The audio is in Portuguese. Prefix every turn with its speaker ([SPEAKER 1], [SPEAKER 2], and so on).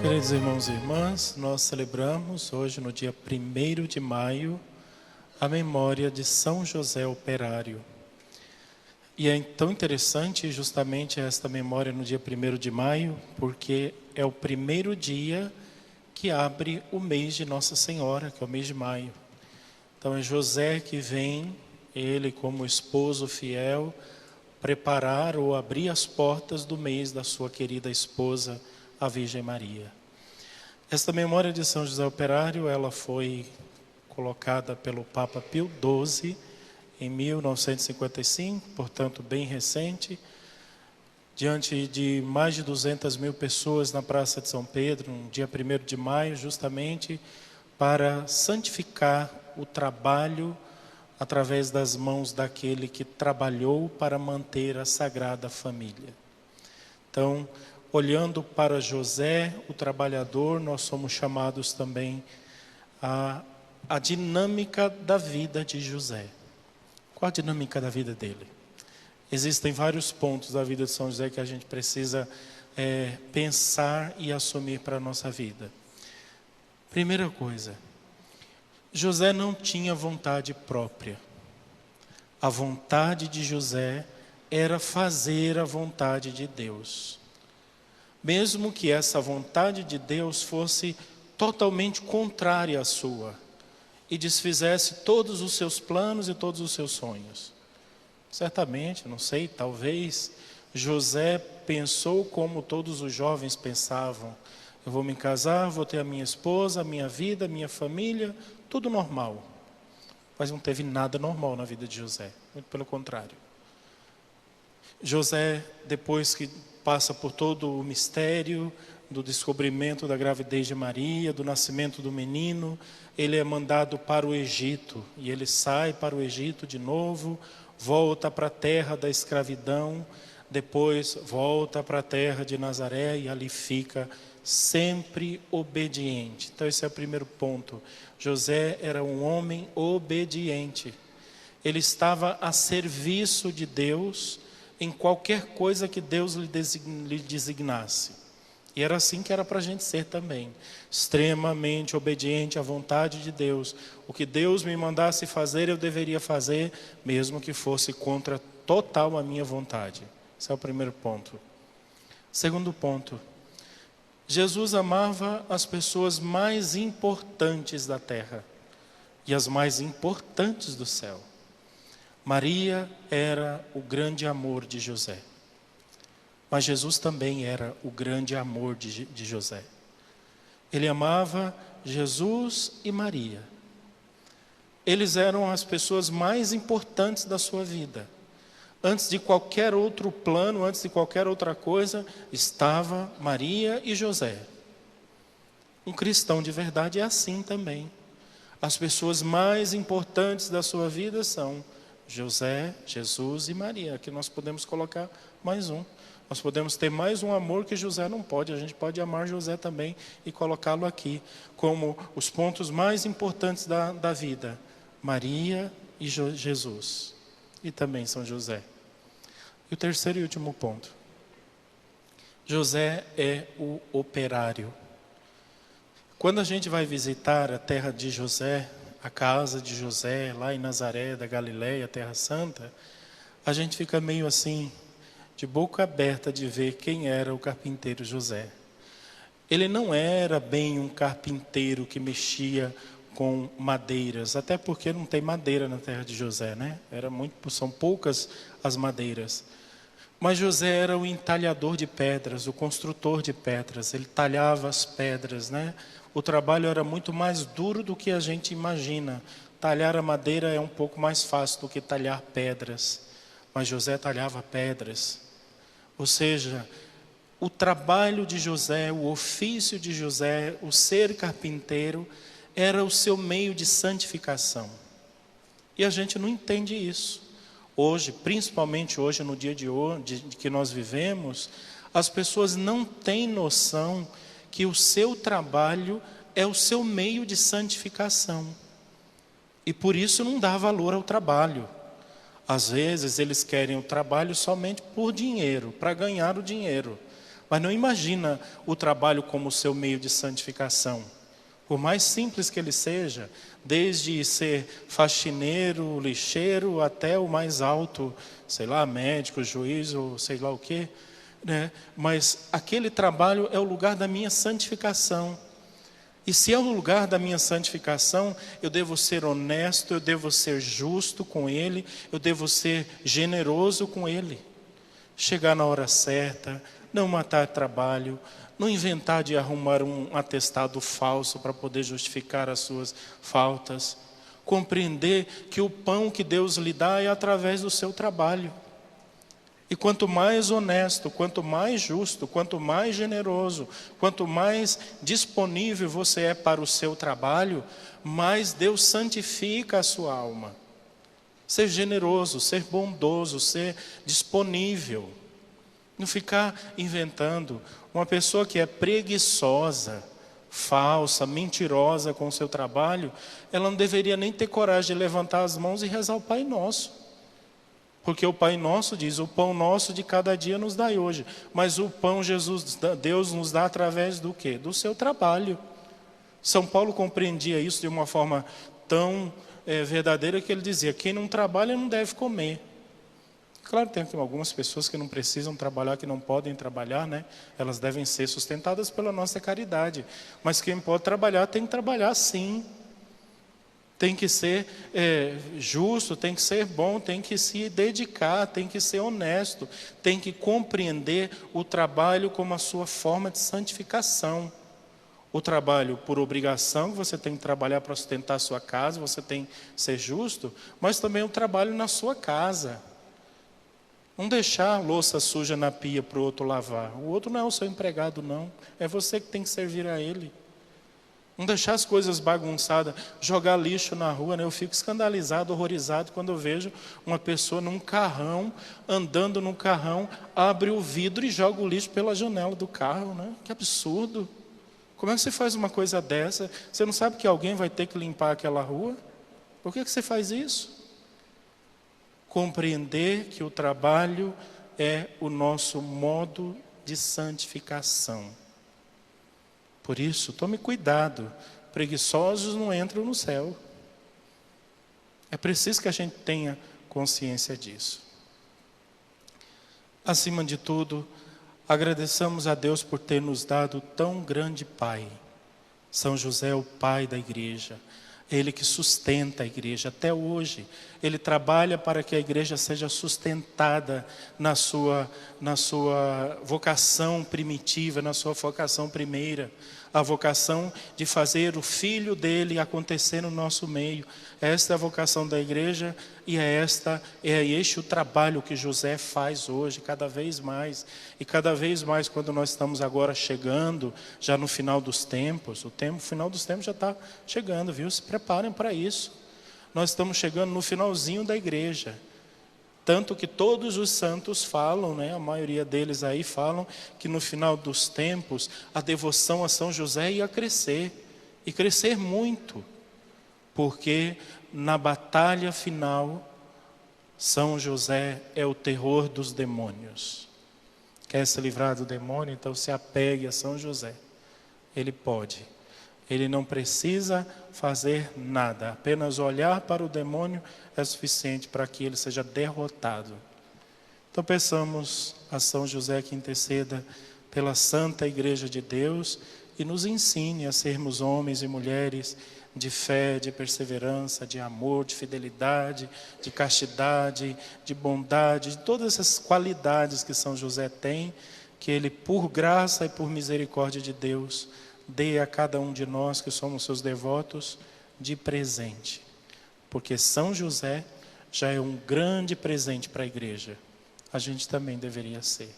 [SPEAKER 1] Queridos irmãos e irmãs, nós celebramos hoje, no dia 1º de maio, a memória de São José Operário. E é tão interessante justamente esta memória no dia 1º de maio, porque é o primeiro dia que abre o mês de Nossa Senhora, que é o mês de maio. Então é José que vem, ele como esposo fiel, preparar ou abrir as portas do mês da sua querida esposa, a Virgem Maria. Esta memória de São José Operário, ela foi colocada pelo Papa Pio XII em 1955, portanto bem recente, diante de mais de 200 mil pessoas na Praça de São Pedro, no dia 1º de maio, justamente para santificar o trabalho através das mãos daquele que trabalhou para manter a Sagrada Família. Então, olhando para José, o trabalhador, nós somos chamados também a dinâmica da vida de José. Qual a dinâmica da vida dele? Existem vários pontos da vida de São José que a gente precisa pensar e assumir para a nossa vida. Primeira coisa, José não tinha vontade própria. A vontade de José era fazer a vontade de Deus. Mesmo que essa vontade de Deus fosse totalmente contrária à sua e desfizesse todos os seus planos e todos os seus sonhos. Certamente, não sei, talvez José pensou como todos os jovens pensavam: eu vou me casar, vou ter a minha esposa, a minha vida, a minha família, tudo normal. Mas não teve nada normal na vida de José, muito pelo contrário. José, depois que passa por todo o mistério do descobrimento da gravidez de Maria, do nascimento do menino, ele é mandado para o Egito, e ele sai para o Egito de novo, volta para a terra da escravidão, depois volta para a terra de Nazaré e ali fica sempre obediente. Então esse é o primeiro ponto. José era um homem obediente. Ele estava a serviço de Deus em qualquer coisa que Deus lhe designasse. E era assim que era para a gente ser também. Extremamente obediente à vontade de Deus. O que Deus me mandasse fazer, eu deveria fazer, mesmo que fosse contra total a minha vontade. Esse é o primeiro ponto. Segundo ponto. Jesus amava as pessoas mais importantes da terra e as mais importantes do céu. Maria era o grande amor de José. Mas Jesus também era o grande amor de José. Ele amava Jesus e Maria. Eles eram as pessoas mais importantes da sua vida. Antes de qualquer outro plano, antes de qualquer outra coisa, estava Maria e José. Um cristão de verdade é assim também. As pessoas mais importantes da sua vida são José, Jesus e Maria. Aqui nós podemos colocar mais um. Nós podemos ter mais um amor que José não pode. A gente pode amar José também e colocá-lo aqui como os pontos mais importantes da vida. Maria e Jesus. E também São José. E o terceiro e último ponto. José é o operário. Quando a gente vai visitar a terra de José, a casa de José, lá em Nazaré, da Galileia, Terra Santa, a gente fica meio assim, de boca aberta de ver quem era o carpinteiro José. Ele não era bem um carpinteiro que mexia com madeiras, até porque não tem madeira na terra de José, né? São poucas as madeiras. Mas José era o entalhador de pedras, o construtor de pedras. Ele talhava as pedras, né? O trabalho era muito mais duro do que a gente imagina. Talhar a madeira é um pouco mais fácil do que talhar pedras. Mas José talhava pedras. Ou seja, o trabalho de José, o ofício de José, o ser carpinteiro, era o seu meio de santificação. E a gente não entende isso. Hoje, principalmente hoje, no dia de hoje que nós vivemos, as pessoas não têm noção que o seu trabalho é o seu meio de santificação. E por isso não dá valor ao trabalho. Às vezes eles querem o trabalho somente por dinheiro, para ganhar o dinheiro. mas não imagina o trabalho como seu meio de santificação. Por mais simples que ele seja, desde ser faxineiro, lixeiro, até o mais alto, sei lá, médico, juiz ou sei lá o quê, né? Mas aquele trabalho é o lugar da minha santificação. E se é o lugar da minha santificação, eu devo ser honesto, eu devo ser justo com ele, eu devo ser generoso com ele. Chegar na hora certa, não matar trabalho, não inventar de arrumar um atestado falso para poder justificar as suas faltas. Compreender que o pão que Deus lhe dá é através do seu trabalho. E quanto mais honesto, quanto mais justo, quanto mais generoso, quanto mais disponível você é para o seu trabalho, mais Deus santifica a sua alma. Ser generoso, ser bondoso, ser disponível. Não ficar inventando. Uma pessoa que é preguiçosa, falsa, mentirosa com o seu trabalho, ela não deveria nem ter coragem de levantar as mãos e rezar o Pai Nosso. Porque o Pai Nosso diz, o pão nosso de cada dia nos dai hoje. Mas o pão Deus nos dá através do quê? Do seu trabalho. São Paulo compreendia isso de uma forma tão verdadeira que ele dizia, quem não trabalha não deve comer. Claro, tem algumas pessoas que não precisam trabalhar, que não podem trabalhar, né? Elas devem ser sustentadas pela nossa caridade. Mas quem pode trabalhar, tem que trabalhar sim. Tem que ser justo, tem que ser bom, tem que se dedicar, tem que ser honesto, tem que compreender o trabalho como a sua forma de santificação. O trabalho por obrigação, você tem que trabalhar para sustentar a sua casa, você tem que ser justo, mas também o trabalho na sua casa. Não deixar a louça suja na pia para o outro lavar. O outro não é o seu empregado, não. É você que tem que servir a ele. Não deixar as coisas bagunçadas, jogar lixo na rua, né? Eu fico escandalizado, horrorizado quando eu vejo uma pessoa num carrão, andando num carrão, abre o vidro e joga o lixo pela janela do carro, né? Que absurdo. Como é que você faz uma coisa dessa? Você não sabe que alguém vai ter que limpar aquela rua? Por que você faz isso? Compreender que o trabalho é o nosso modo de santificação. Por isso, tome cuidado, preguiçosos não entram no céu. É preciso que a gente tenha consciência disso. Acima de tudo, agradeçamos a Deus por ter nos dado tão grande Pai. São José é o Pai da igreja. Ele que sustenta a igreja até hoje. Ele trabalha para que a igreja seja sustentada na sua vocação primitiva, na sua vocação primeira. A vocação de fazer o Filho dele acontecer no nosso meio. Esta é a vocação da igreja e é este o trabalho que José faz hoje, cada vez mais. E cada vez mais, quando nós estamos agora chegando, já no final dos tempos, o final dos tempos já está chegando, viu? Se preparem para isso. Nós estamos chegando no finalzinho da igreja. Tanto que todos os santos falam, né, a maioria deles aí falam, que no final dos tempos, a devoção a São José ia crescer, e crescer muito. Porque na batalha final, São José é o terror dos demônios. Quer se livrar do demônio? Então se apegue a São José. Ele pode. Ele não precisa fazer nada. Apenas olhar para o demônio é suficiente para que ele seja derrotado. Então peçamos a São José que interceda pela Santa Igreja de Deus e nos ensine a sermos homens e mulheres de fé, de perseverança, de amor, de fidelidade, de castidade, de bondade, de todas essas qualidades que São José tem, que ele, por graça e por misericórdia de Deus, dê a cada um de nós que somos seus devotos de presente. Porque São José já é um grande presente para a igreja. A gente também deveria ser.